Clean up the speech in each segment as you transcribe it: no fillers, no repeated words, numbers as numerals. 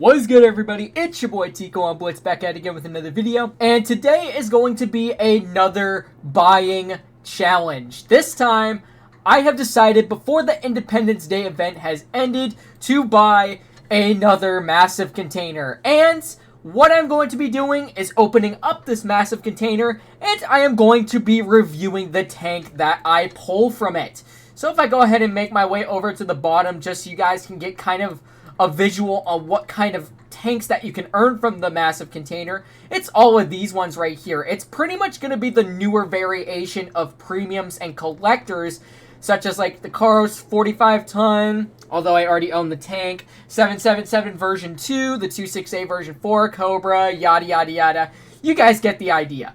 What is good, everybody? It's your boy Tico on Blitz, back at it again with another video. And today is going to be another buying challenge. This time, I have decided before the Independence Day event has ended to buy another massive container. And what I'm going to be doing is opening up this massive container, and I am going to be reviewing the tank that I pull from it. So if I go ahead and make my way over to the bottom, just so you guys can get kind of a visual on what kind of tanks that you can earn from the massive container, it's all of these ones right here. It's pretty much going to be the newer variation of premiums and collectors, such as like the Karos 45 ton, although I already own the tank, 777 version 2, the 268 version 4, Cobra, yada yada yada. You guys get the idea.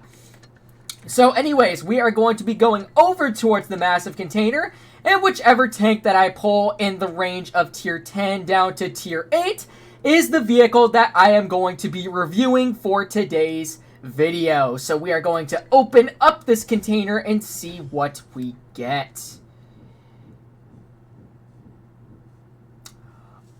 So anyways, we are going to be going over towards the massive container, and whichever tank that I pull in the range of tier 10 down to tier 8 is the vehicle that I am going to be reviewing for today's video. So we are going to open up this container and see what we get.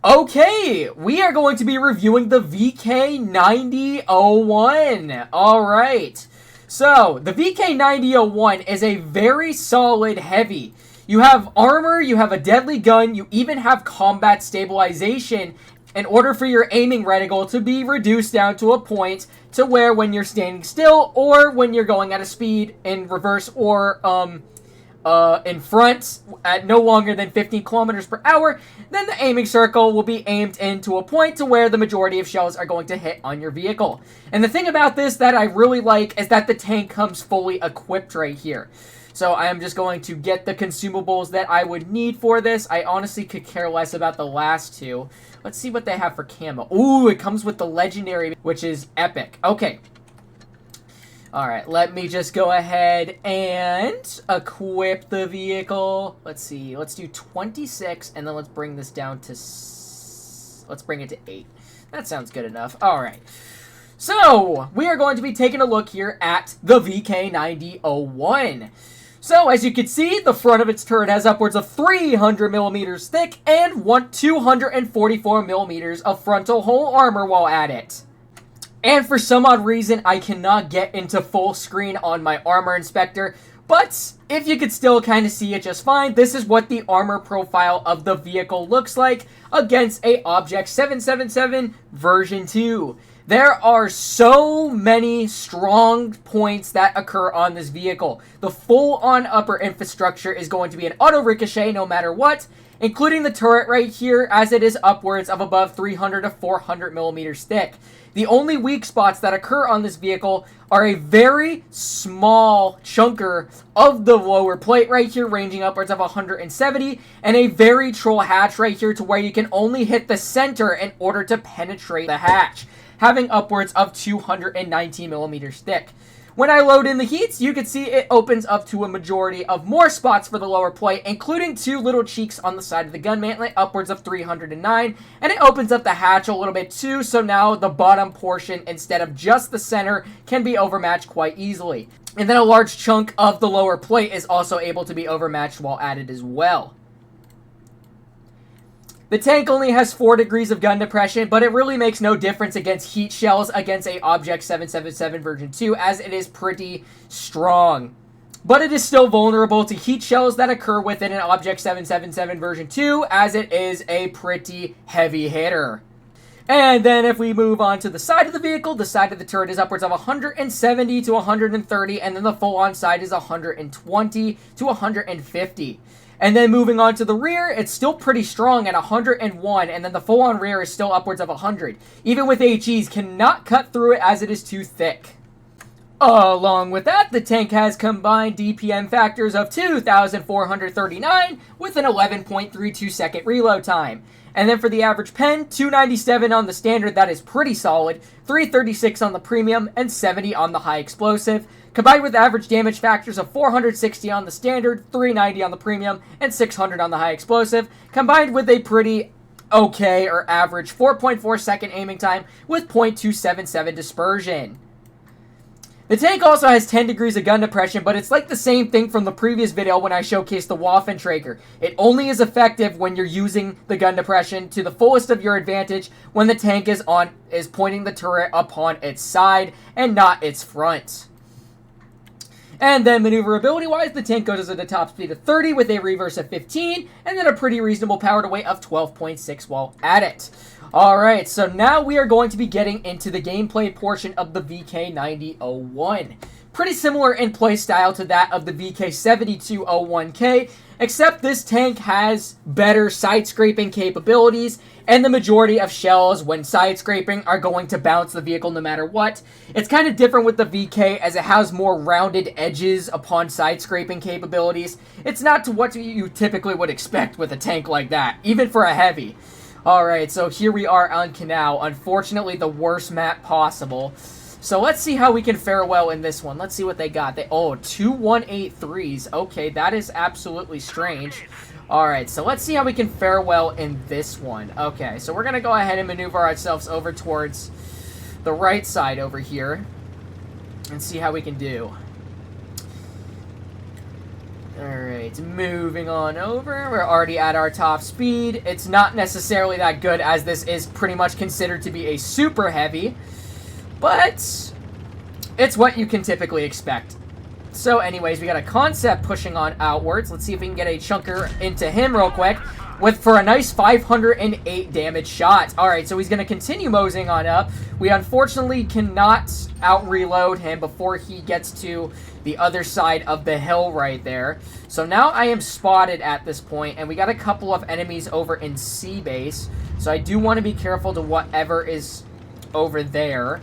Okay, we are going to be reviewing the VK9001. Alright, so the VK9001 is a very solid heavy. You have armor, you have a deadly gun, you even have combat stabilization in order for your aiming reticle to be reduced down to a point to where when you're standing still or when you're going at a speed in reverse or in front at no longer than 15 kilometers per hour, then the aiming circle will be aimed into a point to where the majority of shells are going to hit on your vehicle. And the thing about this that I really like is that the tank comes fully equipped right here. So I am just going to get the consumables that I would need for this. I honestly could care less about the last two. Let's see what they have for camo. Ooh, it comes with the legendary, which is epic. Okay. Alright, let me just go ahead and equip the vehicle. Let's see, let's do 26, and then let's bring this down to... Let's bring it to 8. That sounds good enough. Alright. So, we are going to be taking a look here at the VK9001. So, as you can see, the front of its turret has upwards of 300 millimeters thick and 244 millimeters of frontal hull armor while at it. And for some odd reason, I cannot get into full screen on my armor inspector, but if you could still kind of see it just fine, this is what the armor profile of the vehicle looks like against a Object 777 version 2. There are so many strong points that occur on this vehicle. The full-on upper infrastructure is going to be an auto ricochet no matter what, including the turret right here, as it is upwards of above 300 to 400 millimeters thick. The only weak spots that occur on this vehicle are a very small chunker of the lower plate right here, ranging upwards of 170, and a very troll hatch right here to where you can only hit the center in order to penetrate the hatch, having upwards of 219 millimeters thick. When I load in the heats, you can see it opens up to a majority of more spots for the lower plate, including two little cheeks on the side of the gun mantlet, upwards of 309, and it opens up the hatch a little bit too, so now the bottom portion, instead of just the center, can be overmatched quite easily. And then a large chunk of the lower plate is also able to be overmatched while added as well. The tank only has 4 degrees of gun depression, but it really makes no difference against heat shells against a Object 777 version 2, as it is pretty strong. But it is still vulnerable to heat shells that occur within an Object 777 version 2, as it is a pretty heavy hitter. And then if we move on to the side of the vehicle, the side of the turret is upwards of 170 to 130, and then the full-on side is 120 to 150. And then moving on to the rear, it's still pretty strong at 101, and then the full-on rear is still upwards of 100. Even with HEs, cannot cut through it as it is too thick. Along with that, the tank has combined DPM factors of 2,439 with an 11.32 second reload time. And then for the average pen, 297 on the standard, that is pretty solid, 336 on the premium, and 70 on the high explosive, combined with average damage factors of 460 on the standard, 390 on the premium, and 600 on the high explosive, combined with a pretty okay or average 4.4 second aiming time with .277 dispersion. The tank also has 10 degrees of gun depression, but it's like the same thing from the previous video when I showcased the Waffentrager. It only is effective when you're using the gun depression to the fullest of your advantage when the tank is pointing the turret upon its side and not its front. And then maneuverability-wise, the tank goes at a top speed of 30 with a reverse of 15, and then a pretty reasonable power to weight of 12.6 while at it. Alright, so now we are going to be getting into the gameplay portion of the VK9001. Pretty similar in play style to that of the VK7201K, except this tank has better side-scraping capabilities, and the majority of shells when side-scraping are going to bounce the vehicle no matter what. It's kind of different with the VK as it has more rounded edges upon side-scraping capabilities. It's not to what you typically would expect with a tank like that, even for a heavy. Alright, so here we are on Canal. Unfortunately, the worst map possible. So let's see how we can fare well in this one. Let's see what they got. Two 183s. Okay, that is absolutely strange. Alright, so let's see how we can fare well in this one. Okay, so we're going to go ahead and maneuver ourselves over towards the right side over here and see how we can do. Alright, moving on over. We're already at our top speed. It's not necessarily that good as this is pretty much considered to be a super heavy, but it's what you can typically expect. So anyways, we got a concept pushing on outwards. Let's see if we can get a chunker into him real quick for a nice 508 damage shot. Alright, so he's going to continue moseying on up. We unfortunately cannot out-reload him before he gets to the other side of the hill right there. So now I am spotted at this point, and we got a couple of enemies over in C base. So I do want to be careful to whatever is over there,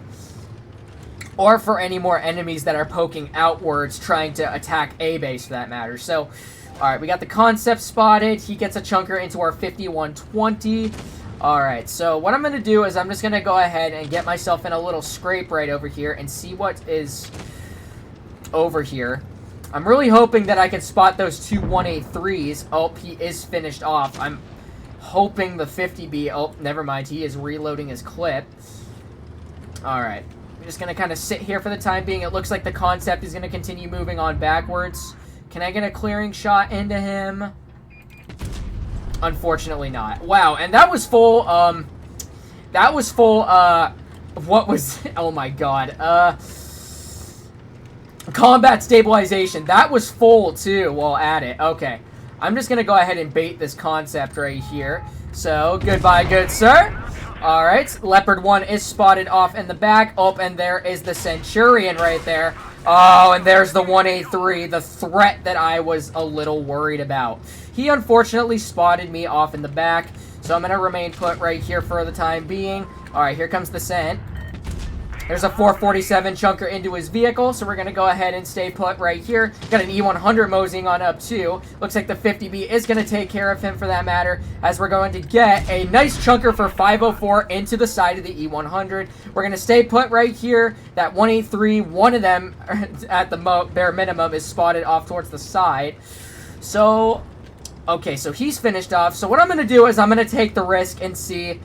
or for any more enemies that are poking outwards trying to attack A base for that matter. So, alright, we got the concept spotted. He gets a chunker into our 5120. Alright, so what I'm going to do is I'm just going to go ahead and get myself in a little scrape right over here and see what is over here. I'm really hoping that I can spot those two 183s. Oh, he is finished off. I'm hoping the 50B... Oh, never mind. He is reloading his clip. Alright. I'm just going to kind of sit here for the time being. It looks like the concept is going to continue moving on backwards. Can I get a clearing shot into him? Unfortunately not. Wow, and that was full, what was... Oh my god. Combat stabilization. That was full, too, while at it. Okay. I'm just going to go ahead and bait this concept right here. So, goodbye, good sir. Alright, Leopard 1 is spotted off in the back. Oh, and there is the Centurion right there. Oh, and there's the 183, the threat that I was a little worried about. He unfortunately spotted me off in the back, so I'm going to remain put right here for the time being. Alright, here comes the Cent. There's a 447 chunker into his vehicle, so we're going to go ahead and stay put right here. Got an E100 moseying on up too. Looks like the 50B is going to take care of him for that matter, as we're going to get a nice chunker for 504 into the side of the E100. We're going to stay put right here. That 183, one of them at the bare minimum is spotted off towards the side. So, okay, so he's finished off. So what I'm going to do is I'm going to take the risk and see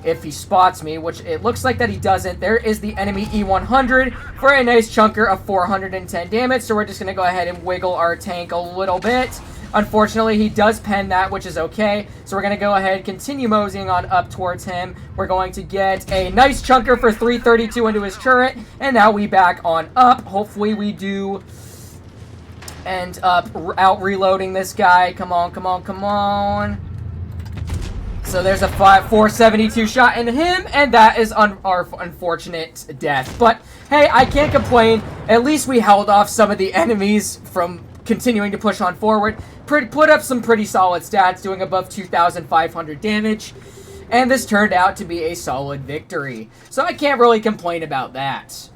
if he spots me, which it looks like that he doesn't. There is the enemy E100 for a nice chunker of 410 damage, so we're just going to go ahead and wiggle our tank a little bit. Unfortunately, he does pen that, which is okay, so we're going to go ahead and continue moseying on up towards him. We're going to get a nice chunker for 332 into his turret, and now we back on up. Hopefully we do end up out-reloading this guy. Come on, come on, come on. So there's a 472 shot into him, and that is our unfortunate death. But, hey, I can't complain. At least we held off some of the enemies from continuing to push on forward. Put up some pretty solid stats, doing above 2,500 damage. And this turned out to be a solid victory. So I can't really complain about that.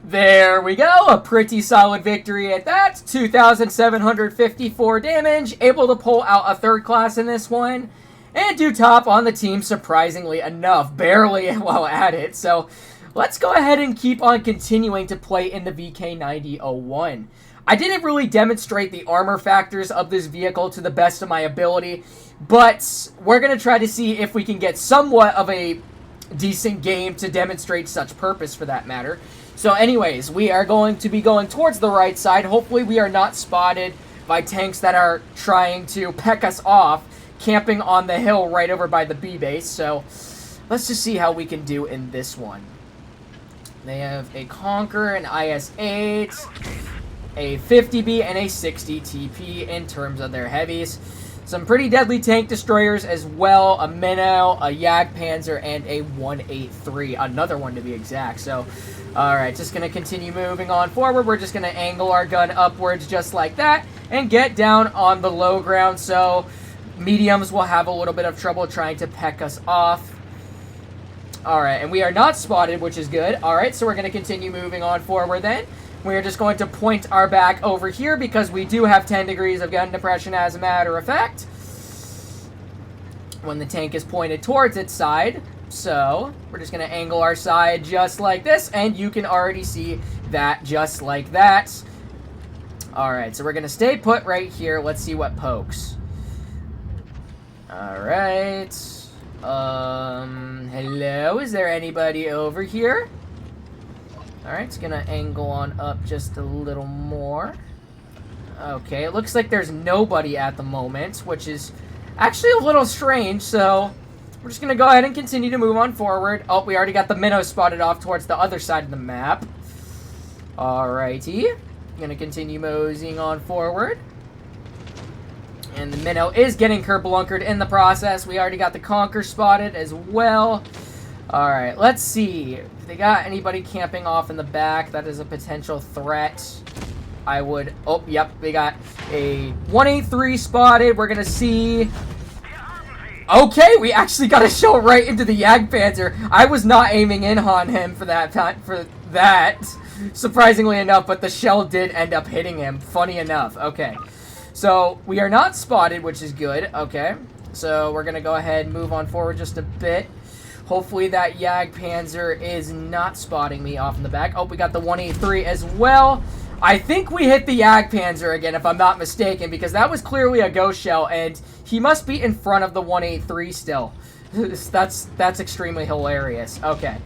There we go, a pretty solid victory at that. 2,754 damage, able to pull out a third class in this one. And do top on the team, surprisingly enough, barely while at it. So let's go ahead and keep on continuing to play in the VK9001. I didn't really demonstrate the armor factors of this vehicle to the best of my ability, but we're going to try to see if we can get somewhat of a decent game to demonstrate such purpose for that matter. So anyways, we are going to be going towards the right side. Hopefully we are not spotted by tanks that are trying to peck us off, camping on the hill right over by the B base. So let's just see how we can do in this one. They have a Conqueror, an IS-8, a 50B, and a 60 TP in terms of their heavies. Some pretty deadly tank destroyers as well, a Minnow, a Jagdpanzer, and a 183, another one to be exact. So, alright, just going to continue moving on forward. We're just going to angle our gun upwards just like that and get down on the low ground, so mediums will have a little bit of trouble trying to peck us off. Alright, and we are not spotted, which is good. Alright, so we're going to continue moving on forward then. We're just going to point our back over here because we do have 10 degrees of gun depression as a matter of fact when the tank is pointed towards its side. So we're just going to angle our side just like this, and you can already see that just like that. Alright, so we're going to stay put right here. Let's see what pokes. Alright. Hello? Is there anybody over here? Alright, it's gonna angle on up just a little more. Okay, it looks like there's nobody at the moment, which is actually a little strange, so we're just gonna go ahead and continue to move on forward. Oh, we already got the Minnow spotted off towards the other side of the map. Alrighty. Gonna continue moseying on forward. And the Minnow is getting kerblunkered in the process. We already got the Conqueror spotted as well. Alright, let's see. If they got anybody camping off in the back, that is a potential threat. I would... Oh, yep, they got a 183 spotted. We're going to see... Okay, we actually got a shell right into the Jagdpanzer. I was not aiming in on him for that, surprisingly enough, but the shell did end up hitting him. Funny enough. Okay, so we are not spotted, which is good. Okay, so we're going to go ahead and move on forward just a bit. Hopefully that Jagdpanzer is not spotting me off in the back. Oh, we got the 183 as well. I think we hit the Jagdpanzer again, if I'm not mistaken, because that was clearly a ghost shell, and he must be in front of the 183 still. That's extremely hilarious. Okay.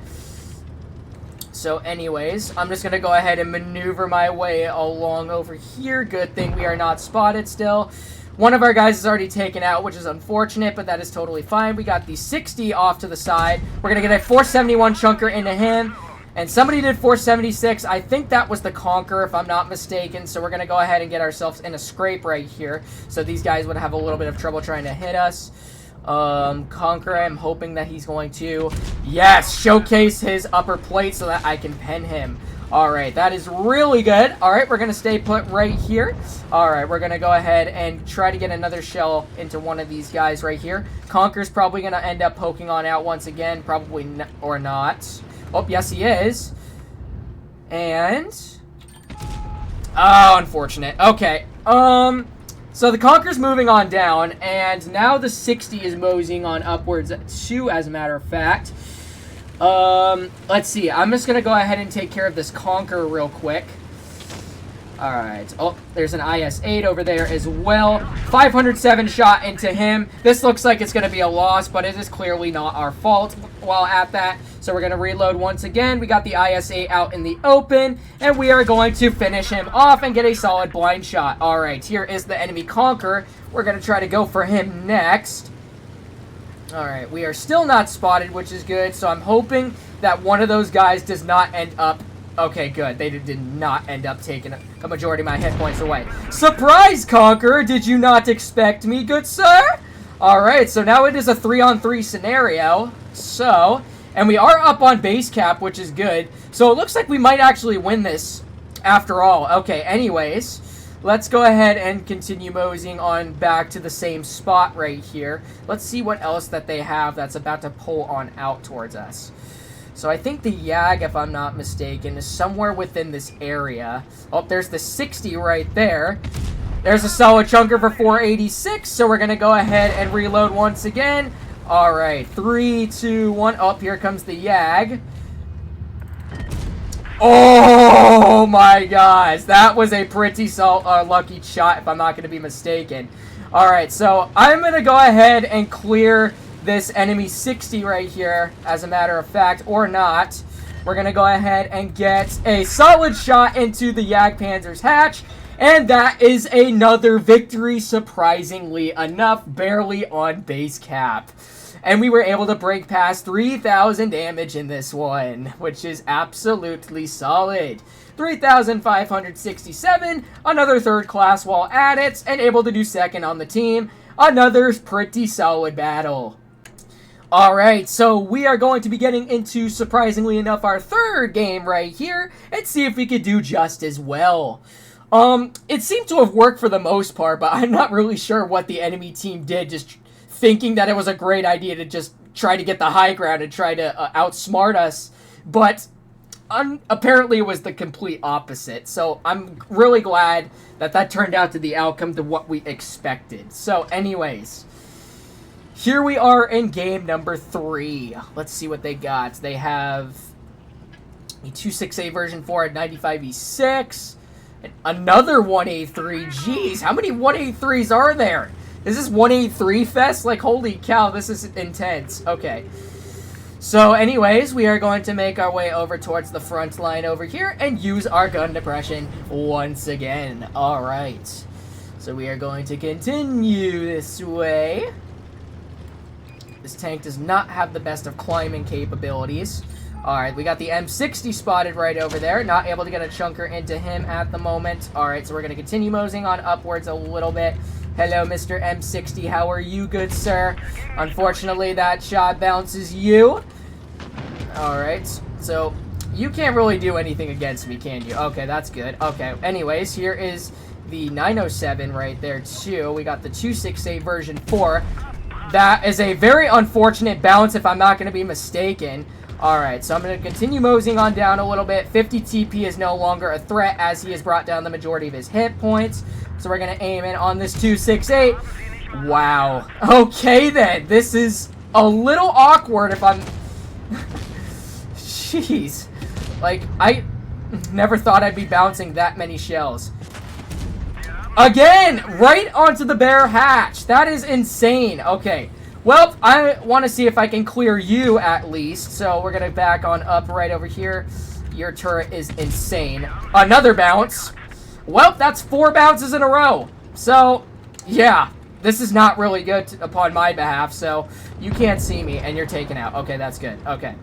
So anyways, I'm just going to go ahead and maneuver my way along over here. Good thing we are not spotted still. One of our guys is already taken out, which is unfortunate, but that is totally fine. We got the 60 off to the side. We're going to get a 471 chunker into him. And somebody did 476. I think that was the Conqueror, if I'm not mistaken. So we're going to go ahead and get ourselves in a scrape right here. So these guys would have a little bit of trouble trying to hit us. Conqueror, I'm hoping that he's going to, yes, showcase his upper plate so that I can pen him. Alright, that is really good. Alright, we're going to stay put right here. Alright, we're going to go ahead and try to get another shell into one of these guys right here. Conqueror's probably going to end up poking on out once again. Probably or not. Oh, yes he is. And... oh, unfortunate. Okay. So the Conqueror's moving on down, and now the 60 is moseying on upwards too, as a matter of fact. Let's see. I'm just going to go ahead and take care of this Conqueror real quick. Alright. Oh, there's an IS-8 over there as well. 507 shot into him. This looks like it's going to be a loss, but it is clearly not our fault while at that. So we're going to reload once again. We got the IS-8 out in the open, and we are going to finish him off and get a solid blind shot. Alright, here is the enemy Conqueror. We're going to try to go for him next. Alright, we are still not spotted, which is good, so I'm hoping that one of those guys does not end up... okay, good. They did not end up taking a majority of my hit points away. Surprise, Conqueror! Did you not expect me, good sir? Alright, so now it is a 3-on-3 scenario. So, and we are up on base cap, which is good. So it looks like we might actually win this after all. Okay, anyways... let's go ahead and continue moseying on back to the same spot right here. Let's see what else that they have that's about to pull on out towards us. So I think the Jag, if I'm not mistaken, is somewhere within this area. Oh, there's the 60 right there. There's a solid chunker for 486, so we're going to go ahead and reload once again. All right, 3, 2, 1. Oh, here comes the Jag. Oh my gosh, that was a pretty lucky shot, if I'm not going to be mistaken. Alright, so I'm going to go ahead and clear this enemy 60 right here, as a matter of fact, or not. we're going to go ahead and get a solid shot into the Jagdpanzer's hatch. And that is another victory, surprisingly enough, barely on base cap. And we were able to break past 3,000 damage in this one, which is absolutely solid. 3,567, another third class while at it, and able to do second on the team. Another pretty solid battle. Alright, so we are going to be getting into, surprisingly enough, our third game right here, and see if we could do just as well. It seemed to have worked for the most part, but I'm not really sure what the enemy team did, just thinking that it was a great idea to just try to get the high ground and try to outsmart us, but apparently it was the complete opposite. So I'm really glad that that turned out to the outcome to what we expected. So anyways, here we are in game number 3. Let's see what they got. They have a 268 version 4 at 95E6. Another 183. Jeez, how many 183s are there? Is this 183 fest? Like, holy cow, this is intense. Okay. So, anyways, we are going to make our way over towards the front line over here and use our gun depression once again. Alright. So, we are going to continue this way. This tank does not have the best of climbing capabilities. Alright, we got the M60 spotted right over there. Not able to get a chunker into him at the moment. Alright, so we're going to continue moseying on upwards a little bit. Hello, Mr. M60. How are you, good sir? Unfortunately, that shot bounces you. Alright, so you can't really do anything against me, can you? Okay, that's good. Okay, anyways, here is the 907 right there, too. We got the 268 version 4. That is a very unfortunate bounce, if I'm not going to be mistaken. Alright, so I'm going to continue moseying on down a little bit. 50 TP is no longer a threat as he has brought down the majority of his hit points. So we're going to aim in on this 268. Wow. Okay then. This is a little awkward if I'm... Jeez. Like, I never thought I'd be bouncing that many shells. Again! Right onto the bare hatch. That is insane. Okay. Well, I want to see if I can clear you at least. So we're going to back on up right over here. Your turret is insane. Another bounce. Well, that's 4 bounces in a row. So, yeah. This is not really good upon my behalf. So, you can't see me and you're taken out. Okay, that's good. Okay.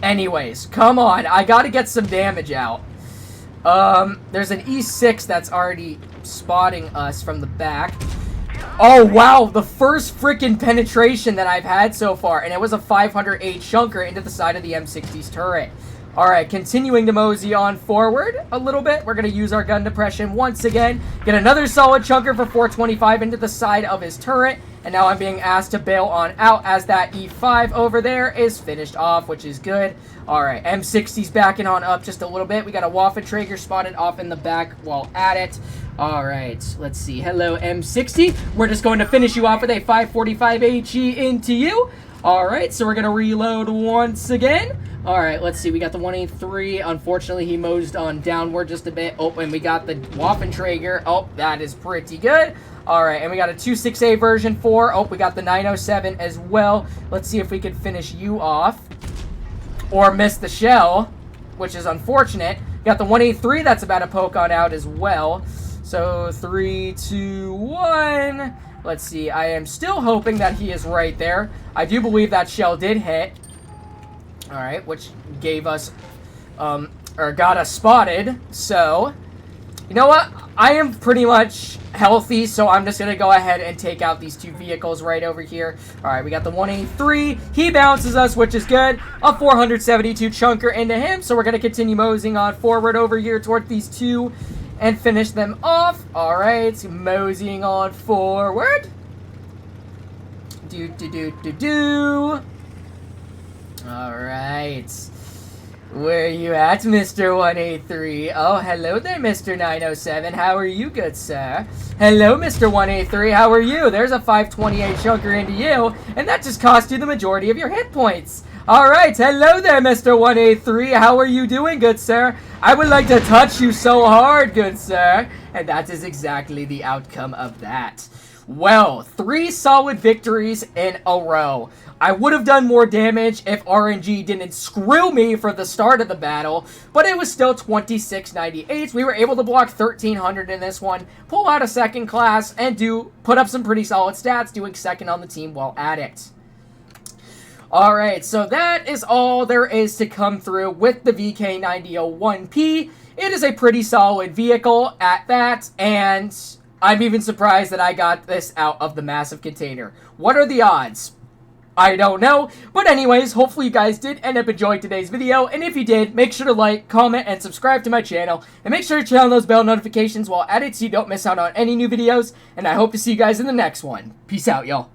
Anyways, come on. I got to get some damage out. There's an E6 that's already spotting us from the back. Oh, wow, the first freaking penetration that I've had so far, and it was a 508 chunker into the side of the M60's turret. Alright, continuing to mosey on forward a little bit. We're going to use our gun depression once again. Get another solid chunker for 425 into the side of his turret, and now I'm being asked to bail on out as that E5 over there is finished off, which is good. Alright, M60's backing on up just a little bit. We got a Waffentrager spotted off in the back while at it. Alright, let's see. Hello, M60. We're just going to finish you off with a 545 HE into you. Alright, so we're going to reload once again. Alright, let's see. We got the 183. Unfortunately, he mosed on downward just a bit. Oh, and we got the Waffentrager. Oh, that is pretty good. Alright, and we got a 268 version 4. Oh, we got the 907 as well. Let's see if we can finish you off. Or miss the shell, which is unfortunate. Got the 183 that's about to poke on out as well. So, 3, 2, 1. Let's see. I am still hoping that he is right there. I do believe that shell did hit. Alright, which gave us, or got us spotted. So, you know what? I am pretty much healthy, so I'm just going to go ahead and take out these 2 vehicles right over here. Alright, we got the 183. He bounces us, which is good. A 472 chunker into him, so we're going to continue moseying on forward over here towards these 2 and finish them off. Alright, moseying on forward. Alright. Where are you at, Mr. 183? Oh, hello there, Mr. 907. How are you, good sir? Hello, Mr. 183. How are you? There's a 528 chunker into you, and that just cost you the majority of your hit points. Alright, hello there, Mr. 183. How are you doing, good sir? I would like to touch you so hard, good sir. And that is exactly the outcome of that. Well, 3 solid victories in a row. I would have done more damage if RNG didn't screw me for the start of the battle, but it was still 2698. We were able to block 1300 in this one, pull out a second class, and put up some pretty solid stats, doing second on the team while at it. Alright, so that is all there is to come through with the VK9001P. It is a pretty solid vehicle at that, and I'm even surprised that I got this out of the massive container. What are the odds? I don't know, but anyways, hopefully you guys did end up enjoying today's video, and if you did, make sure to like, comment, and subscribe to my channel, and make sure to turn on those bell notifications while at it so you don't miss out on any new videos, and I hope to see you guys in the next one. Peace out, y'all.